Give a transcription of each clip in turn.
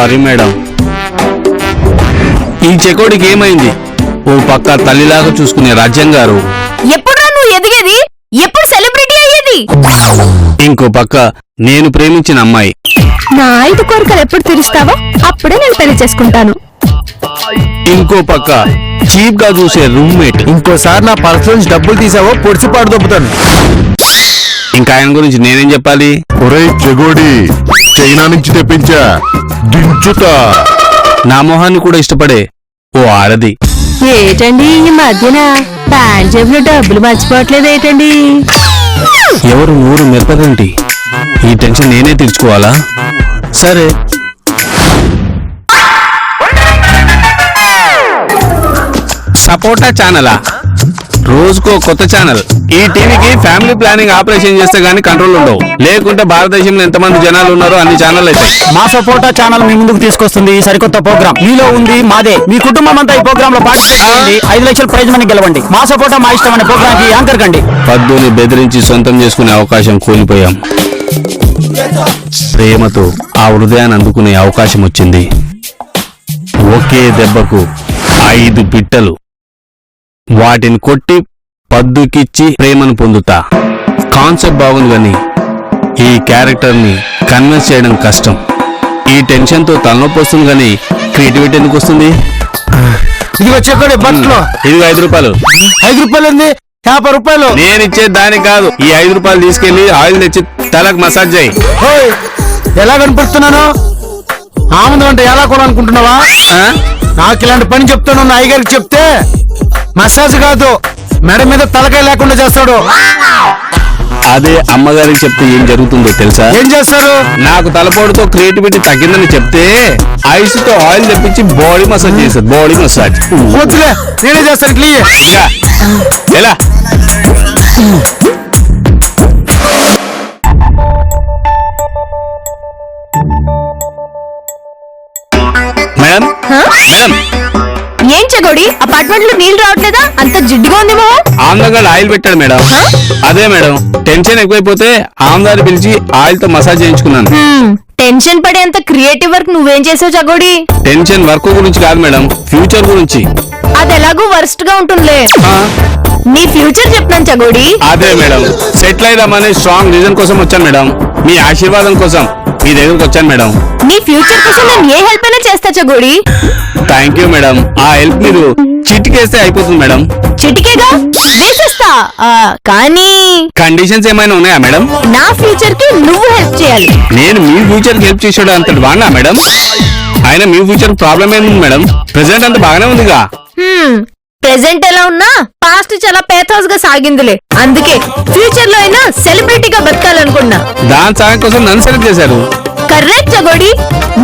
Sorry madam. ఈ చెకోడికి ఏమైంది? ఓ పక్క తల్లిలాగా చూసుకునే రాజ్యం గారు, ఎప్పుడురా నువ్వు ఎదిగేది? ఎప్పుడు సెలబ్రిటీ అయ్యేది? ఇంకో పక్క నేను ప్రేమించిన అమ్మాయి. నా 5 కోరికలు ఎప్పుడు తీరుస్తావో అప్పుడే నేను పెళ్లి చేసుకుంటాను. ఇంకో పక్క చీప్ గా చూసే రూమ్మేట్. ఇంకోసారి నా పర్స్ నుంచి డబ్బులు తీసావో పొడిచిపాటు దొబ్బుతాను. ఇంకా ఆయన గురించి నేనేం చెప్పాలి? ఒరే చెగోడి, చైనా నుంచి తెప్పించా, దించుతా. నా మొహాన్ని కూడా ఇష్టపడే ఓ ఆడది. ఏటండి ఈ మధ్యన ప్యాంట్ జేబులో డబ్బులు మర్చిపోవట్లేదు ఏటండి? ఎవరు ఊరు మెరపదంటి? ఈ టెన్షన్ నేనే తీర్చుకోవాలా? సరే. సపోటా ఛానలా? రోజుకో కొత్త ఛానల్. ఈ టీవీకి ఫ్యామిలీ ప్లానింగ్ ఆపరేషన్ చేస్తే గానీ కంట్రోల్ ఉండవు. లేకుంటే భారతదేశంలో ఎంతమంది జనాలు ఉన్నారో అన్ని ఛానల్ అయితే. మా సపోటా ఛానల్ మీ ముందుకు తీసుకొస్తుంది ఈ సరికొత్త ప్రోగ్రామ్. మీలో ఉంది మాదే. మీ కుటుంబం అంతా ఈ ప్రోగ్రామ్ లో పార్టిసిపేట్ చేయండి. 5 లక్షల ప్రైజ్ మనీ గెలవండి. మా సపోటా మా ఇష్టం అనే ప్రోగ్రామ్ కి యాంకర్ కండి. పద్దుని బెదిరించి సొంతం చేసుకునే అవకాశం కోల్పోయాం. ప్రేమతో ఆ హృదయాన్ని అందుకునే అవకాశం వచ్చింది. ఒకే దెబ్బకు 5 పిట్టలు. వాటిని కొట్టి పద్దుకిచ్చి ప్రేమను పొందుతా. కాన్సెప్ట్ బాగుంది కానీ ఈ క్యారెక్టర్ ని కన్విన్స్ చేయడం కష్టం. ఈ టెన్షన్ తో తలనొప్పి వస్తుంది కానీ క్రియేటివిటీ ఎందుకు వస్తుంది? ఇది వచ్చే బట్టలు. ఇది 5 రూపాయలు. 5 రూపాయలు ఉంది, 50 రూపాయలు. నేను ఇచ్చేది దానికి కాదు. ఈ 5 రూపాయలు తీసుకెళ్లి ఆయిల్ తెచ్చి తలకు మసాజ్ చేయి. ఎలా కనిపిస్తున్నాను? ఆనందం అంటే ఎలా కూడా అనుకుంటున్నావా? నాకు ఇలాంటి పని చెప్తాను నా అయ్యగారికి చెప్తే మసాజ్ కాదు, మెడ మీద తలకాయ లేకుండా చేస్తాడు. అదే అమ్మగారికి చెప్తే ఏం జరుగుతుందో తెలుసా? ఏం చేస్తారు? నాకు తలపోటుతో క్రియేటివిటీ తగ్గిందని చెప్తే ఐస్ తో ఆయిల్ తెప్పించి బాడీ మసాజ్ చేస్తారు. Body massage. వద్దులే, నేనే చేస్తాను. క్లియర్ ఎలా? మేడం మేడం, ఏం చెగోడి అపార్ట్మెంట్ లో నీళ్లు రావట్లేదా? అంత జిడ్డుగా ఉందేమో. ఆమ్దాగా ఆయిల్ పెట్టాడు మేడం. అదే మేడం, టెన్షన్ ఎక్కువైపోతే ఆమ్దాన్ని పిలిచి ఆయిల్ తో మసాజ్ చేయించుకున్నాను. టెన్షన్ పడేంత క్రియేటివ్ వర్క్ నువ్వేం చేసావు చగోడి? టెన్షన్ వర్క్ గురించి కాదు మేడం, ఫ్యూచర్ గురించి. అది ఎలాగో వర్స్ట్ గా ఉంటుందిలే. నీ ఫ్యూచర్ చెప్తాను చగోడి. అదే మేడం, సెటిల్ అయిదామని స్ట్రాంగ్ రీజన్ కోసం వచ్చాను మేడం. మీ ఆశీర్వాదం కోసం మీ దగ్గరకు వచ్చాను మేడం. నీ ఫ్యూచర్ కోసం నేను ఏ హెల్ప్ అయినా చేస్తా చగోడి. Thank you madam. ఆ హెల్ప్ మీరు చిటికేస్తే అయిపోతుంది మేడం. చిటికేగా వేసేస్తా. కానీ కండిషన్స్ ఏమైనా ఉన్నాయా మేడం? నా ఫ్యూచర్ కి నువ్వు హెల్ప్ చేయాలి. నేను మీ ఫ్యూచర్ కి హెల్ప్ చేసాడు అంతటి వాడినా మేడం? ఆయన మీ ఫ్యూచర్ ప్రాబ్లం ఏముంది మేడం? ప్రెసెంట్ అంతా బాగానే ఉందిగా. ప్రెసెంట్ ఎలా ఉన్నా పాస్ట్ చాలా పేథాస్ గా సాగిందిలే. అందుకే ఫ్యూచర్ లో అయినా సెలబ్రిటీగా బతకాలనుకున్నా. దాని సాయం కోసం నన్ను సెలెక్ట్ చేశారు. కరెక్ట్ చగోడి.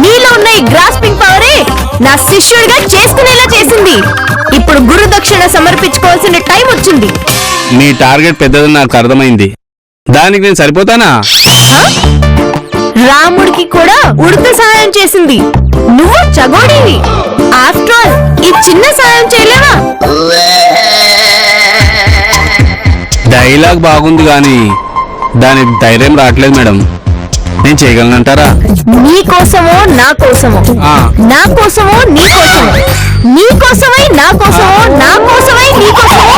నీలో ఉన్న ఈ గ్రాస్పింగ్ పవరే నా శిష్యుడిగా చేసుకునేలా చేసింది. ఇప్పుడు గురు దక్షిణ సమర్పించుకోవాల్సిన టైం వచ్చింది. మీ టార్గెట్ పెద్దదని నాకు అర్థమైంది. దానికి నేను సరిపోతానా? రాముడికి కూడా ఉడత సహాయం చేసింది. నువ్వు చగోడివి. ఆఫ్టర్ ఆల్ ఈ చిన్న సహాయం చేయలేవా? డైలాగ్ బాగుంది కానీ దానికి ధైర్యం రావట్లేదు మేడం. నేను చేయగలనంటారా? నీ కోసమో నా కోసమో, నా కోసమో నీ కోసమో, నీ కోసమై నా కోసమో, నా కోసమై నీ కోసమో,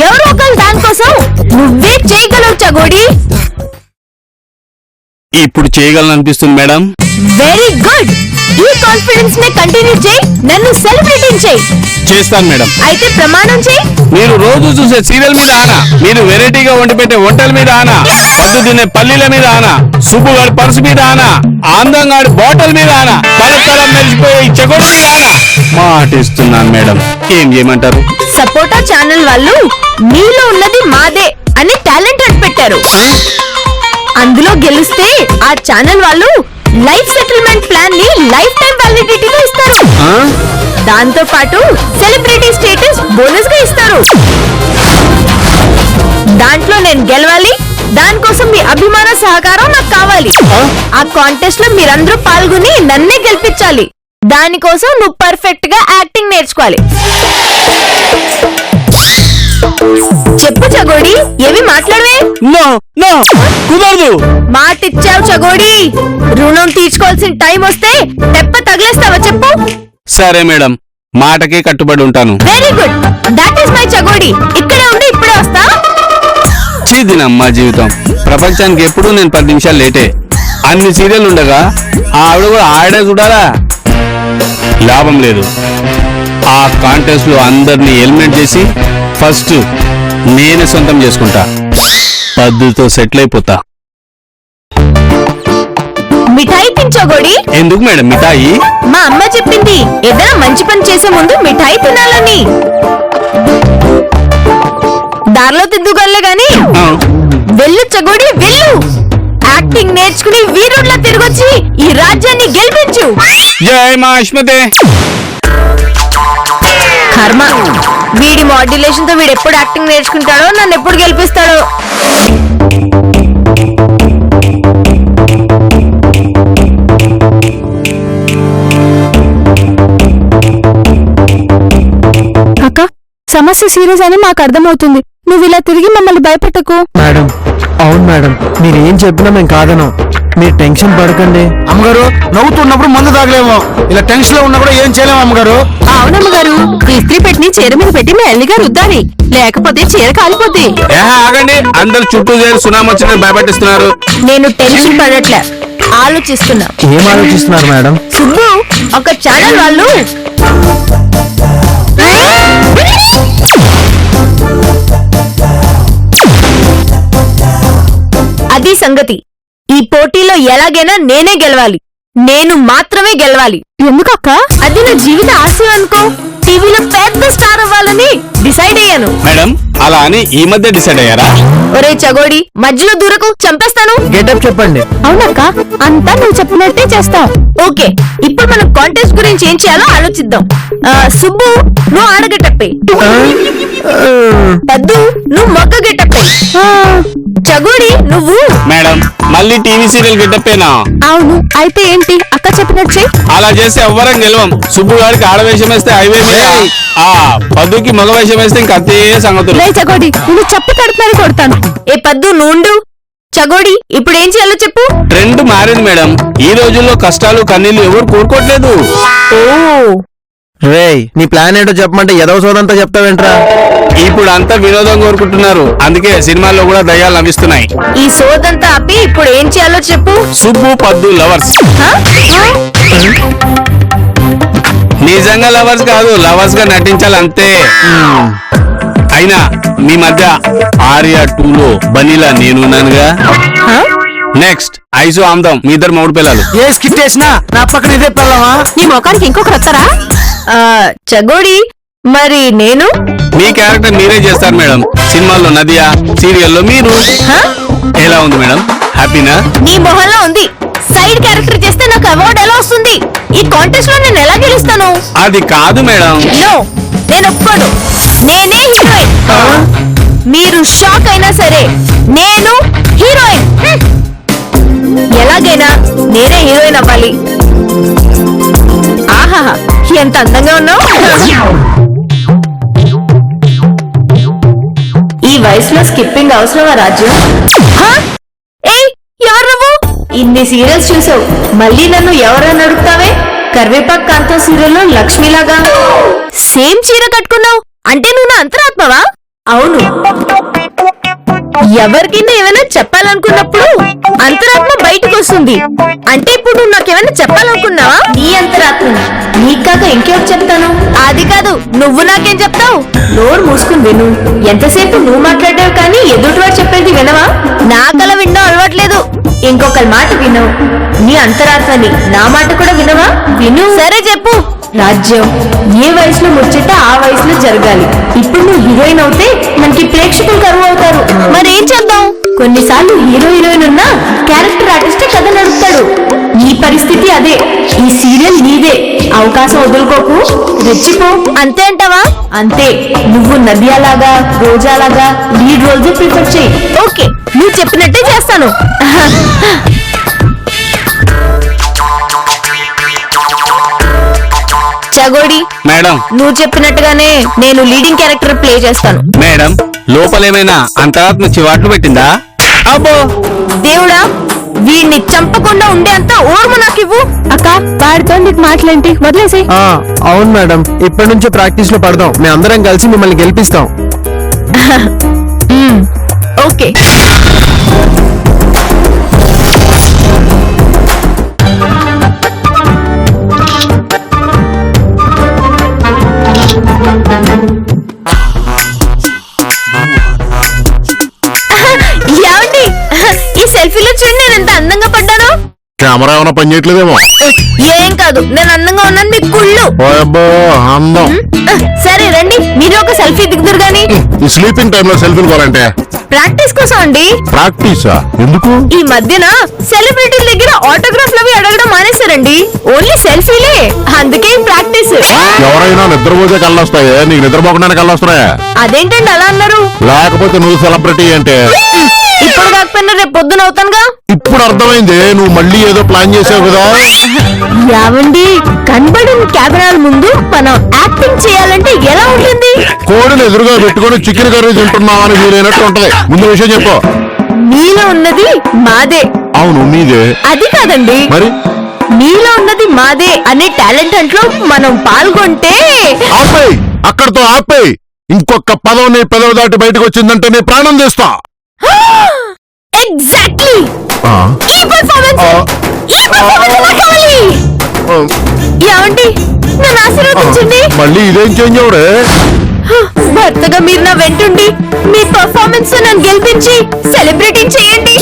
ఎవరో ఒకరు దానికోసం నువ్వే చేయగలవు చగోడి. ఇప్పుడు చేయగలననిపిస్తుంది మేడం. Very good. ఈ కాన్ఫిడెన్స్ నే కంటిన్యూ చేయి. నన్ను సెలబ్రిటీ చేయి. చేస్తాను మేడం. అయితే ప్రమాణం చేయి. మీరు రోజు చూసే సీరియల్ మీద ఆనా, మీరు వెరైటీగా వండి పెట్టే వంటల మీద ఆనా, పద్దు తినే పల్లీల మీద ఆనా, సుబ్బుగాడి పర్సు మీద ఆనా, ఆందంగాడి బాటిల్ మీద ఆనా, తలతలం మెరిసిపోయే ఈ చెగోడి మీద ఆనా. మాటిస్తున్నాను మేడం. ఏం చేయమంటారు? సపోటా ఛానల్ వాళ్ళు నీలో ఉన్నది మాదే అని టాలెంట్ అని పెట్టారు. అందులో గెలిస్తే ఆ ఛానల్ వాళ్ళు లైఫ్ సెటిల్మెంట్ ప్లాన్ ని లైఫ్ టైం వ్యాలిడిటీగా ఇస్తారు. దాంతో పాటు సెలబ్రిటీ స్టేటస్ బోనస్ గా ఇస్తారు. దాంట్లో నేను గెలవాలి. దానికోసం మీ అభిమాన సహకారం నాకు కావాలి. ఆ కాంటెస్ట్ లో మీరందరూ పాల్గొని నన్నే గెలిపించాలి. దానికోసం నువ్వు పర్ఫెక్ట్ గా యాక్టింగ్ నేర్చుకోవాలి. చెప్పు చగోడి, ఏమి మాట్లాడవే? నో నో కుదరదు. మాటిచ్చావు చగోడి, రుణం తీర్చుకోవాల్సిన టైం వస్తే తెప్ప తగిలేస్తావా చెప్పు? సరే మేడం, మాటకి కట్టుబడి ఉంటాను. Very good, that is my చగోడి. ఇక్కడే ఉండి ఇప్పుడే వస్తా. చీదినమ్మా జీవితం. ప్రపంచానికి ఎప్పుడూ నేను 10 నిమిషాలు లేటే. అన్ని సీరియల్ ఉండగా ఆవిడ కూడా ఆడే చూడాలా? లాభం లేదు. ఆ కాంటెస్ట్ లో అందరినీ ఎలిమినేట్ చేసి ఫస్ట్ నేనే సొంతం చేసుకుంటా. పద్ధతితో సెటిల్ అయిపోతా. మిఠాయి తించోగోడి. ఎందుకు మేడం మిఠాయి? మా అమ్మ చెప్పింది ఏదైనా మంచి పని చేసే ముందు మిఠాయి తినాలని. దారిలో తిద్దుగలే గాని ఆ, వెళ్ళు చగోడి, వెళ్ళు. యాక్టింగ్ నేర్చుకుని వీరుడ్లా తిరిగొచ్చి ఈ రాజ్యాన్ని గెలిపించు. జై మా అశ్మతే. కర్మ, వీడి మాడ్యులేషన్ తో వీడు ఎప్పుడు యాక్టింగ్ నేర్చుకుంటాడో, నన్ను ఎప్పుడు గెలిపిస్తాడో. అక్క, సమస్య సీరియస్ అని మాకు అర్థమవుతుంది. నువ్వు ఇలా తిరిగి మమ్మల్ని భయపెట్టకు. మేడం, అవును మేడం, మీరు ఏం చెప్పినా మేము కాదను. మీరు టెన్షన్ పడకండి. అమ్మగారు, నవ్వుతున్నప్పుడు మందు తాగలేము. ఇలా టెన్షన్ లో ఉన్నా కూడా ఏం చేయలేము అమ్మగారు. అవునమ్మగారు, ఇస్త్రీ పెట్టిని చీర మీద పెట్టి మెల్లిగా రుద్దాలి, లేకపోతే చీర కాలిపోద్ది. ఆగండి, అందరు చుట్టూ చేరి సునామీ వచ్చిన భయపెట్టిస్తున్నారు. నేను టెన్షన్ పడట్లే, ఆలోచిస్తున్నా. ఏం ఆలోచిస్తున్నారు మేడం? సుబ్బు, ఒక ఛానల్ వాళ్ళు అది సంగతి. ఈ పోటీలో ఎలాగైనా నేనే గెలవాలి, నేను మాత్రమే గెలవాలి. ఎందుకక్క? అది నా జీవిత ఆశయం అనుకో. టీవీలో పెద్ద స్టార్ అవ్వాలని డిసైడ్ అయ్యాను. మేడం, అలా అని ఈ మధ్య డిసైడ్ అయ్యారా? ఒరే చగోడి, మధ్యలో దూరకు, చంపేస్తాను. గెటప్ చెప్పండి. అవునక్క, అంతా నువ్వు చెప్పినట్టే చేస్తావు. ఓకే, ఇప్పుడు మనం కాంటెస్ట్ గురించి ఏం చేయాలో ఆలోచిద్దాం. సుబ్బు, నువ్వు ఆడగెట్టప్పే. పద్దు, నువ్వు మొగ్గ గెట్టప్పే. చగోడి, నువ్వు. మేడం, మళ్ళీ టీవీ సీరియల్ గెటప్పేనా? అవును, అయితే ఏంటి? అక్క చెప్పినట్టు చెయ్యి. అలా చేస్తే ఎవ్వరం గెలవం. సుబ్బు గారికి ఆడవేషం వేస్తే హైవే మీద, ఆ పద్దుకి మగ వేషం వేస్తే ఇంక అంతే సంగతులు. రే చకోడి, నువ్వు చెప్పు తడుపునని కొడతాను. ఏ పద్దు, నుండు. చగోడి, ఇప్పుడు ఏం చేయాలో చెప్పు. ట్రెండ్ మారింది మేడం. ఈ రోజుల్లో కష్టాలు కన్నీళ్లు ఎవరు కోరుకోవట్లేదు. ఓ, రేయ్, నీ ప్లాన్ ఏంటో చెప్పమంటే ఎదవ సోదంతా చెప్తావేంట్రా? ఇప్పుడు అంతా వినోదం కోరుకుంటున్నారు, అందుకే సినిమాల్లో కూడా దయ్యాలు నవ్విస్తున్నాయి. ఈ సోదంతా ఆపి ఇప్పుడు ఏం చేయాలో చెప్పు. సుబ్బు పద్దు లవర్స్. హ? నిజంగా లవర్స్ కాదు, లవర్స్ గా నటించాలి అంతే. అయినా మీ మధ్య ఆర్యా 2లో బనీలా నేనున్నానుగా. హ? నెక్స్ట్ ఐసు ఆమ్దాం, మీ ఇద్దరు మూడు పిల్లలు. ఏ స్కిట్ వేసినా నా పక్కన ఇదే పిల్లవా? నీ మొఖానికి ఇంకొకరు వస్తారా? చగోడి, మరి నేను? మీ క్యారెక్టర్ మీరే చేస్తారు మేడం. సినిమాల్లో నదియా, సీరియల్లో మీరు. హ? ఎలా ఉంది మేడం? హ్యాపీనా? నీ మొహంలో ఉంది. సైడ్ క్యారెక్టర్ చేస్తే నాకు అవార్డు ఎలా వస్తుంది? ఈ కాంటెస్ట్ లో నేను ఎలా గెలుస్తాను? అది కాదు మేడం. నో, నేను ఒప్పుకోను. నేనే హీరోయిన్. మీరు షాక్ అయినా సరే నేను హీరోయిన్. ఎలాగైనా నేనే హీరోయిన్ అవ్వాలి. ఆహాహా, ఎంత అందంగా ఉన్నావు. ఈ వయసులో స్కిప్పింగ్ అవసరమా రాజ్యం? ఏయ్, ఎవరు నువ్వు? ఇన్ని సీరియల్స్ చూసావు, మళ్ళీ నన్ను ఎవరని అడుగుతావే? కరివేపాకు కాంతం సీరియల్లో లక్ష్మిలాగా సేమ్ చీర కట్టుకున్నావు అంటే నువ్వు నా అంతరాత్మవా? అవును, ఎవరికైనా ఏమైనా చెప్పాలనుకున్నప్పుడు అంతరాత్మ బయటకు వస్తుంది. అంటే ఇప్పుడు నువ్వు నాకేమైనా చెప్పాలనుకున్నావా? నీ అంతరాత్మ నీకు కాక ఇంకెవరు చెప్తాను? అది కాదు, నువ్వు నాకేం చెప్తావు? నోరు మూసుకుని విను. ఎంతసేపు నువ్వు మాట్లాడావు కానీ ఎదుటివాడు చెప్పేది వినవా? నాకలా వినడం అలవాట్లేదు. ఇంకొకరి మాట విను. నీ అంతరాత్మని నా మాట కూడా వినవా? విను. సరే చెప్పు. రాజ్యం ఏ వయసులో ముచ్చట ఆ వయసులో జరగాలి. ఇప్పుడు నువ్వు హీరోయిన్ అవుతే మనకి ప్రేక్షకులు కరువు అవుతారు. మరేం చేద్దాం? కొన్నిసార్లు హీరోయిన్ ఉన్నా క్యారెక్టర్ ఆర్టిస్ట్ కథ నడుపుతాడు. నీ పరిస్థితి అదే. ఈ సీరియల్ నీదే. అవకాశం వదులుకోకు, రెచ్చిపో. అంతే అంటావా? అంతే. నువ్వు నదియాలాగా, రోజాలాగా లీడ్ రోల్స్ ప్రిఫర్ చేయి. ఓకే, నువ్వు చెప్పినట్టే చేస్తాను. చగోడి మేడం, నువ్వు చెప్పినట్టుగానే నేను లీడింగ్ క్యారెక్టర్ ప్లే చేస్తాను. మేడం లోపలేమైనా అంతరాత్మ చివాట్లు పెట్టిందా? అబ్బో దేవుడా, వీడిని చంపకుండా ఉండే అంత ఓర్మ నాకివ్వు. అక్క వాడితో నీకు మాటలేంటి, వదిలేసి. అవును మేడం, ఇప్పటి నుంచి ప్రాక్టీస్ లో పడదాం. మేము అందరం కలిసి మిమ్మల్ని గెలిపిస్తాం. ఓకే. ఏమండి, ఈ సెల్ఫీలో చూడండి నేను ఎంత అందంగా పడ్డాను. కెమెరా ఏమైనా పని చేయట్లేదేమో. ఏం కాదు, నేను అందంగా ఉన్నాను మీకు కుళ్ళు. ఓయబ్బో, అందం. సరే రండి, మీరు ఒక సెల్ఫీ దిగుదురు గాని. ఈ స్లీపింగ్ టైంలో సెల్ఫీలు కోరంటే ప్రాక్టీస్ కోసం అండి. ప్రాక్టీసా? ఎందుకు? ఈ మధ్యన సెలబ్రిటీల దగ్గర ఆటోగ్రాఫ్లు అవి అడగడం మానేశారండి. ఓన్లీ సెల్ఫీలే, అందుకే ప్రాక్టీస్. ఎవరైనా నిద్రపోతే కళ్ళొస్తాయే, నీకు నిద్రపోకుండా కళ్ళొస్తున్నాయా? అదేంటండి అలా అన్నారు? లేకపోతే నువ్వు సెలబ్రిటీ అంటే ఇప్పుడు కాకపోయినా రేపు పొద్దున అవుతానుగా. ఇప్పుడు అర్థమైంది, నువ్వు మళ్ళీ ఏదో ప్లాన్ చేసావు కదా. యావండి, కనబడిన కెమెరాల ముందు మనం యాక్టింగ్ చేయాలంటే ఎలా ఉంటుంది? కోడిని ఎదురుగా పెట్టుకుని చికెన్ కర్రీ తింటున్నావని వీలైనట్టు ఉంటది. ముందు విషయం చెప్పు. మీలో ఉన్నది మాదే. అవును, మీదే. అది కాదండి, మరి మీలో ఉన్నది మాదే అనే టాలెంట్ అంట్లో మనం పాల్గొంటే. ఆపేయ్, అక్కడితో ఆపేయ్. ఇంకొక పదం నీ పెదవి దాటి బయటకు వచ్చిందంటే నీ ప్రాణం తీస్తా. ఎగ్జాక్ట్లీ ఆ, ఈ పర్ఫార్మెన్స్ నాకు కావాలి. ఆ, ఏమండి, నన్ను ఆశీర్వదించండి. మళ్ళీ ఇదేం చేంజ్ అవడే? భర్తగా మీరు నా వెంటుండి మీ పర్ఫార్మెన్స్ నన్ను గెలిపించి సెలబ్రిటీని చేయండి.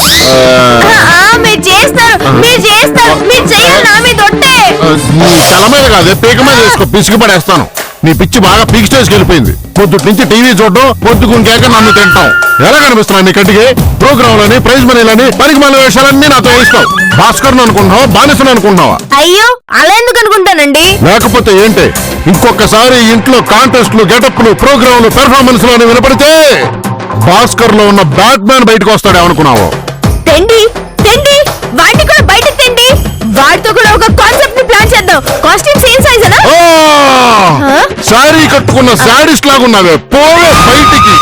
మీరు చేస్తారు, మీరు చేస్తారు, మీరు చేయాలి. నా మీద ఒట్టే. నీ తల మీద కాదే, పీక మీద వేసుకో, పిసికి పడేస్తాను. నీ పిచ్చి బాగా పీక్ స్టేజ్కి వెళ్ళిపోయింది. పొద్దుటి నుంచి టీవీ చూడడం, పొద్దుకుంటాక నన్ను తింటాం. ఎలా కనిపిస్తున్నాను నీ కంటికి? ప్రోగ్రాంలని, ప్రైజ్ మనీలని, పనికి మన వేషాలన్నీ నాతో వేస్తావు. భాస్కర్ అనుకుంటున్నావా, బానిసను అనుకుంటున్నావా? అయ్యో, అలా ఎందుకు అనుకుంటానండి? లేకపోతే ఏంటి? ఇంకొకసారి ఇంట్లో కాంటెస్ట్లు, గెటప్లు, ప్రోగ్రాంలు, పెర్ఫార్మెన్స్ లోని వినపడితే భాస్కర్ లో ఉన్న బ్యాట్ మ్యాన్ బయటకు వస్తాడే అనుకున్నావు? తెండి తెండి, వాటిని కూడా బయట తెండి. వాటితో కూడా ఒక కాన్సెప్ట్ ని ప్లాన్ చేద్దాం. కాస్ట్యూమ్ సేమ్ సైజ్ అనా? సారీ కట్టుకున్న శాడిస్ట్ లాగున్నావే, పోవే బయటికి.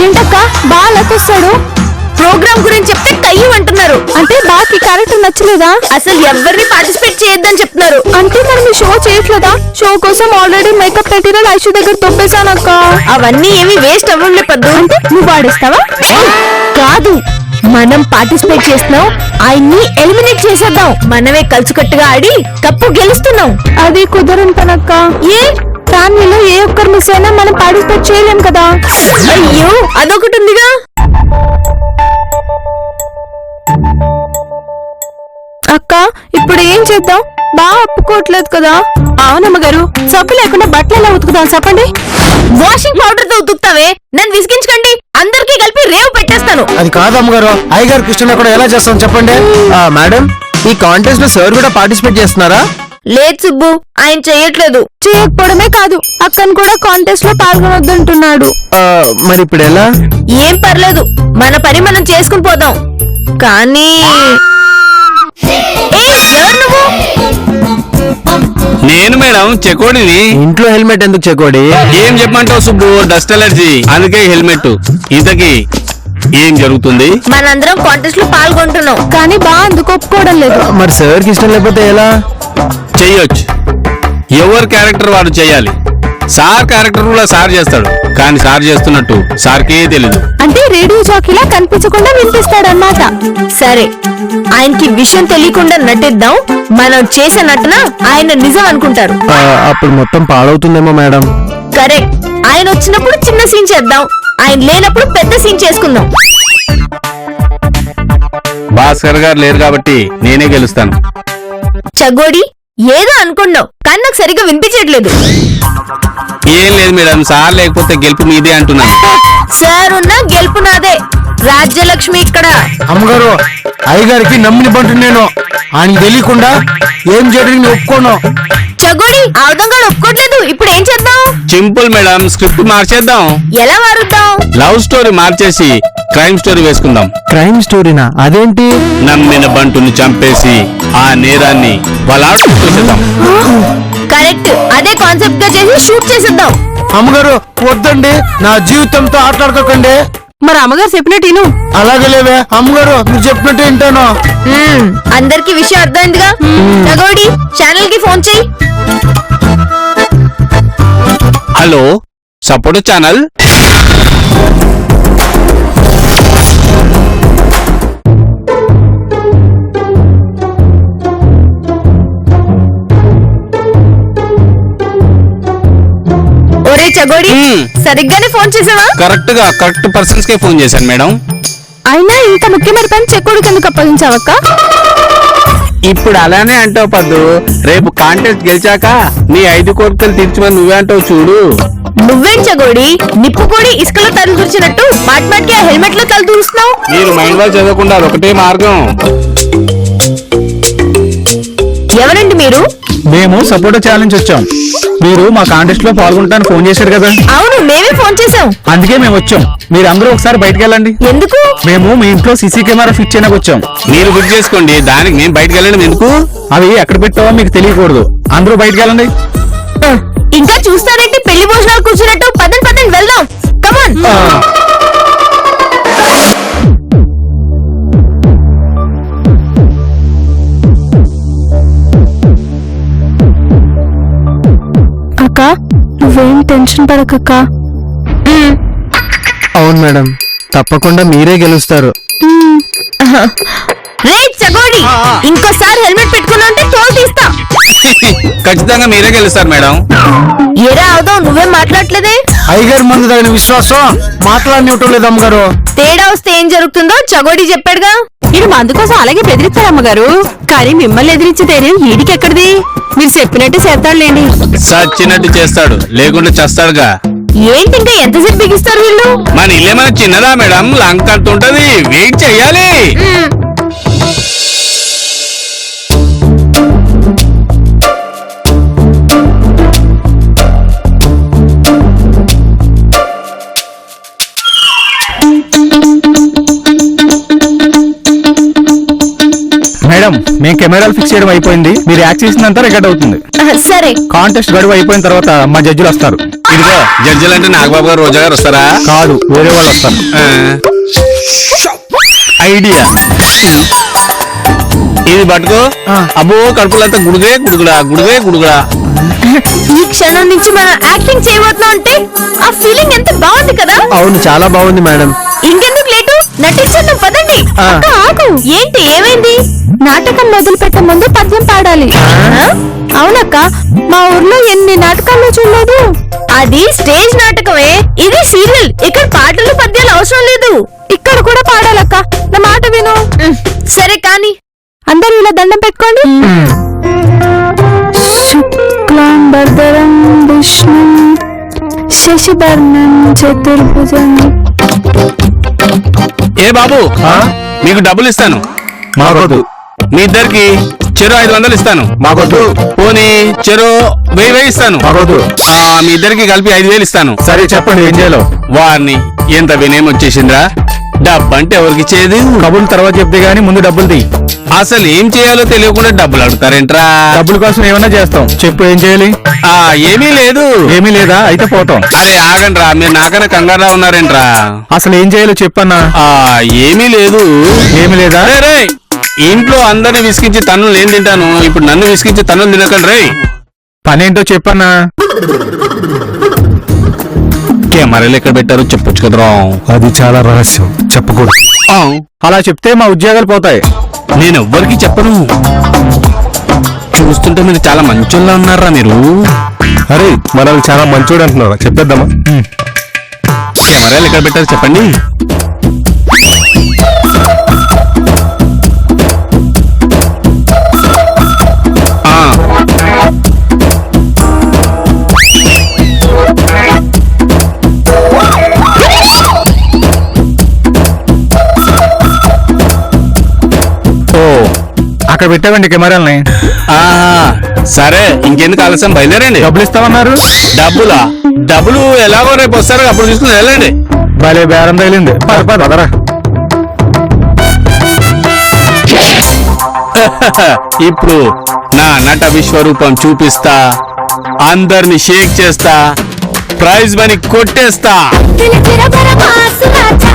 ఏంటక్క బాగా లెక్కొస్తాడు? ప్రోగ్రామ్ గురించి చెప్తే కయ్యం అంటున్నారు. అంటే బాకి క్యారెక్టర్ నచ్చలేదా? అసలు ఎవరిని పార్టిసిపేట్ చేయొద్దని చెప్తున్నారు. అంటే మరి మీ షో చేయట్లేదా? షో కోసం ఆల్రెడీ మేకప్ మెటీరియల్ ఐషు దగ్గర తొప్పేశానక్క. అవన్నీ ఏమి వేస్ట్ అవ్వలే పద్దు. అంటే నువ్వు వాడేస్తావా? కాదు, మనం పార్టిసిపేట్ చేస్తున్నాం, ఆయన్ని ఎలిమినేట్ చేసేద్దాం. మనమే కలిసికట్టుగా ఆడి కప్పు గెలుస్తున్నాం. అది కుదరని పనక్క. ఏ ఫ్యామిలీలో ఏ ఒక్కరు మిస్ అయినా మనం పార్టిసిపేట్ చేయలేం కదా. అయ్యో, అదొకటి ఉందిగా. అక్క ఇప్పుడు ఏం చేద్దాం? బాగా ఒప్పుకోవట్లేదు కదా. అవునమ్మ గారు, సబ్బు లేకుండా బట్టలు ఎలా ఉతుకుదాం చెప్పండి. వాషింగ్ పౌడర్ తో ఉతుకుతావే, నన్ను విసిగించకండి. అందరికీ కలిపి రేవు పెట్టేస్తాను. అది కాదు అమ్మగారు, అయ్యగారు కృష్ణ కూడా ఎలా చేస్తాం చెప్పండి. మేడం, ఈ కాంటెస్ట్ లో సార్ కూడా పార్టిసిపేట్ చేస్తున్నారా? లేదు సుబ్బు, ఆయన చెయ్యట్లేదు. చేయకపోవడమే కాదు, అక్కను కూడా కాంటెస్ట్ లో పాల్గొనొద్దంటున్నాడు. మరి ఇప్పుడు ఎలా? ఏం పర్లేదు, మన పని మనం చేసుకుని పోదాం. కానీ ఎవరు నువ్వు? నేను మేడం, చెకోడిని. ఇంట్లో హెల్మెట్ ఎందుకు చెకోడి? ఏం చెప్పమంటావు సుబ్బు, డస్ట్ ఎలర్జీ, అందుకే హెల్మెట్. ఇంతకీ ఏం జరుగుతుంది? మనందరం కాంటెస్ట్ లో పాల్గొంటున్నాం. కానీ బా అందుకు ఒప్పుకోవడం లేదు. మరి సార్కి ఇష్టం లేకపోతే ఎలా? చెయ్యొచ్చు, ఎవరి క్యారెక్టర్ వాడు చెయ్యాలి. సార్ క్యారెక్టర్ కూడా సార్ చేస్తాడు, కానీ సార్ చేస్తున్నట్టు సార్కే తెలీదు. అంటే రేడియో జాకీలా కనిపించకుండా వినిపిస్తాడన్నమాట. సరే, ఆయనకి విషయం తెలియకుండా నటిద్దాం. మనం చేసే నటన ఆయన నిజం అనుకుంటారు. అప్పుడు మొత్తం పాడవుతుందేమో మేడం. కరెక్ట్, ఆయన వచ్చినప్పుడు చిన్న సీన్ చేద్దాం, ఆయన లేనప్పుడు పెద్ద సీన్ చేసుకుందాం. భాస్కర్ గారు లేరు కాబట్టి నేనే గెలుస్తాను. చగోడి, ఏదో అనుకున్నావు, కానీ నాకు సరిగ్గా వినిపించట్లేదు. ఏం లేదు మేడం, సార్ లేకపోతే గెలుపు మీదే అంటున్నాను. సార్ ఉన్నా గెలుపు నాదే. రాజ్యలక్ష్మి ఇక్కడ. అమ్మగారు, అయ్యగారికి నమ్మిన పంటు నేను. ఆయనకి తెలియకుండా ఏం చేయడానికి ఒప్పుకోను. చగోడి, ఆ విధంగా ఒప్పుకోట్లేదు. ఇప్పుడు ఏం చేద్దాం? సింపుల్ మేడం, స్క్రిప్ట్ మార్చేద్దాం. ఎలా మారుద్దాం? లవ్ స్టోరీ మార్చేసి క్రైమ్ స్టోరీ వేసుకుందాం. క్రైమ్ స్టోరీనా? అదేంటి? నమ్మిన బంటుని చంపేసి ఆ నేరాన్ని వాళ్ళ ఆవిడకి తోసేద్దాం. కరెక్ట్, అదే కాన్సెప్ట్ గా చేసి షూట్ చేసేద్దాం. అమ్మగారు, వద్దండి, నా జీవితంతో ఆటలాడుకోకండి. మరి అమ్మగారు చెప్పినట్టు విను. అలాగే లేవే అమ్మగారు, మీరు చెప్పినట్టు వింటాను. అందరికి విషయం అర్థమైందిగా. చగోడి ఛానల్ కి ఫోన్ చెయ్యి. Hello, support channel. ఒరే చగోడి, సరిగ్గానే ఫోన్ చేసావా? కరెక్ట్ పర్సన్స్ కే ఫోన్ చేశాను మేడం. అయినా ఇంత ముఖ్యమైన పని చెక్కుడికి ఎందుకు అప్పగించావక్క? ఇప్పుడు అలానే అంటావు పద్దు, రేపు కాంటెస్ట్ గెలిచాక నీ 5 కోరికలు తీర్చమని నువ్వే అంటావు చూడు. నువ్వేం చగోడి, నిప్పు కోడి ఇసుకలో తల దూర్చినట్టు మాటిమాటికి ఆ హెల్మెట్ లో తల దూరుస్తున్నావు. మీరు మైండ్ వాష్ చదవకుండా అదొకటే మార్గం. ఎవరండి మీరు? మేము సపోర్ట్ ఛాలెంజ్ వచ్చాం. మీరు మా కాంటెస్ట్ లో పాల్గొంటానికి ఫోన్ చేశారు కదా. అవును, మేమే ఫోన్ చేసాం. అందుకే మేము వచ్చాం. మీరు అందరూ ఒకసారి బయటకు వెళ్ళండి. ఎందుకు? మేము మీ ఇంట్లో సీసీ కెమెరా ఫిక్స్ చేయడానికి వచ్చాం. మీరు బుక్ చేసుకోండి, దానికి నేను బయటకు వెళ్ళడం ఎందుకు? అవి ఎక్కడ పెట్టావో మీకు తెలియకూడదు. అందరూ బయటకు వెళ్ళండి. ఇంకా చూస్తారేంటి? పెళ్లి భోజనాలు కూర్చున్నట్టు పదండి వెళ్దాం. కమాన్. అక్క నువ్వేం టెన్షన్ పడకక్క. అవును మేడం, తప్పకుండా మీరే గెలుస్తారు. రే చగోడి, ఇంకోసారి హెల్మెట్ పెట్టుకున్నా అంటే తోలు తీస్తా. ఖచ్చితంగా మీరే గెలుస్తారు మేడం. ఏరా అవుదాం, నువ్వేం మాట్లాడలేదే? అయ్యగారి ముందు తగిన విశ్వాసం మాట్లాడనివ్వటం లేదు అమ్మగారు. తేడా వస్తే ఏం జరుగుతుందో చగోడి చెప్పాడుగా. ఈడు మందు కోసం అలాగే బెదిరిస్తారు అమ్మగారు. కానీ మిమ్మల్ని ఎదిరించే ధైర్యం ఈడికి ఎక్కడిది? మీరు చెప్పినట్టే చేస్తాడులేండి. సచ్చినట్టు చేస్తాడు, లేకుంటే చేస్తాడుగా. ఏంటి ఇంకా ఎంతసేపు బిగిస్తారు వీళ్ళు? మన ఇల్లేమైనా చిన్నదా మేడం? లంక అంత ఉంటది, వెయిట్ చెయ్యాలి. మేడం, మేము కెమెరాలు ఫిక్స్ చేయడం అయిపోయింది. మీరు యాక్ట్ చేసిందంతా రికార్డ్ అవుతుంది. సరే, కాంటెస్ట్ గడువు అయిపోయిన తర్వాత మా జడ్జిలు వస్తారు. ఇదిగో జడ్జిలు అంటే నాగబాబు గారు, రోజా గారు వస్తారా? కాదు, వేరే వాళ్ళు వస్తారు. ఐడియా ఇది పట్టుకో. అబ్బో కడుపులంతా గుడుగుడా. ఈ క్షణం నుంచి మనం యాక్టింగ్ చేయబోతున్నాం అంటే ఆ ఫీలింగ్ ఎంత బాగుంది కదా. అవును, చాలా బాగుంది మేడం. ఇంకెందుకు లేటు, నటించేద్దాం పదండి. అక్క ఆగు. ఏంటి, ఏమైంది? నాటకం మొదలు పెట్టే ముందు పద్యం పాడాలి. అవునక్క, మా ఊర్లో ఎన్ని నాటకాలు చూడలేదు. అది స్టేజ్ నాటకమే, ఇది సీరియల్. ఇక్కడ పాటలు పద్యాలు అవసరం లేదు. ఇక్కడ కూడా పాడాలక్క, నా మాట విను. సరే కానీ అందరూ ఇలా దండం పెట్టుకోండి. శుక్లాంబరధరం విష్ణు శశివర్ణం చతుర్భుజం. ఏ బాబు, మీకు డబ్బులు ఇస్తాను. మాకొద్దు. మీ ఇద్దరికి చెరో 500 ఇస్తాను. మాకొద్దు. పోనీ చెరో 1000 ఇస్తాను. మాకొద్దు. మీ ఇద్దరికి కలిపి 5000 ఇస్తాను. సరే చెప్పండి, ఏం చేయాలో. వారిని ఎంత వినయం వచ్చేసిందిరా. డబ్బంటే ఎవరికి ఇచ్చేది? డబ్బులు తర్వాత చెప్తే గానీ ముందు డబ్బులు తీ. అసలు ఏం చేయాలో తెలియకుండా డబ్బులు అడుగుతారేంట్రా? డబ్బుల కోసం ఏమన్నా చేస్తాం. చెప్పు, ఏం చేయాలి? ఏమీ లేదు. ఏమీ లేదా? అయితే పోతాం. అరే ఆగండి రా, మీరు నాకన్నా కంగారులా ఉన్నారేంట్రా? అసలు ఏం చేయాలో చెప్పన్నా. ఏమీ లేదు. ఏమీ లేదా? రే, ఇంట్లో అందరిని విసిగించి తన్నులు నేను తింటాను, ఇప్పుడు నన్ను విసిగించి తన్నులు తినకండి రే. పనేంటో చెప్పన్నా. కెమెరాలు ఎక్కడ పెట్టారో చెప్పొచ్చు కదరా. అది చాలా రహస్యం, చెప్పకూడదు. అలా చెప్తే మా ఉద్యోగాలు పోతాయి. నేను ఎవ్వరికి చెప్పను. చూస్తుంటే మీరు చాలా మంచోళ్ళ ఉన్నారా మీరు. అరే, మనల్ని చాలా మంచోడు అంటున్నారా? చెప్పేద్దామా? కెమెరాలు ఎక్కడ పెట్టారో చెప్పండి. అక్కడ పెట్టావండి కెమెరాలని. సరే, ఇంకెందుకు ఆలస్యం, బయలుదేరండి. డబ్బులు ఇస్తామన్నారు. డబ్బులు ఎలాగో రేపు వస్తారు, అప్పుడు తీసుకుని వెళ్ళండి. భలే బేరం తగిలింది. పదరా. ఇప్పుడు నా నట విశ్వరూపం చూపిస్తా, అందరిని షేక్ చేస్తా, ప్రైజ్ మనీ కొట్టేస్తా. పిలిచిర బరబాసు రాజా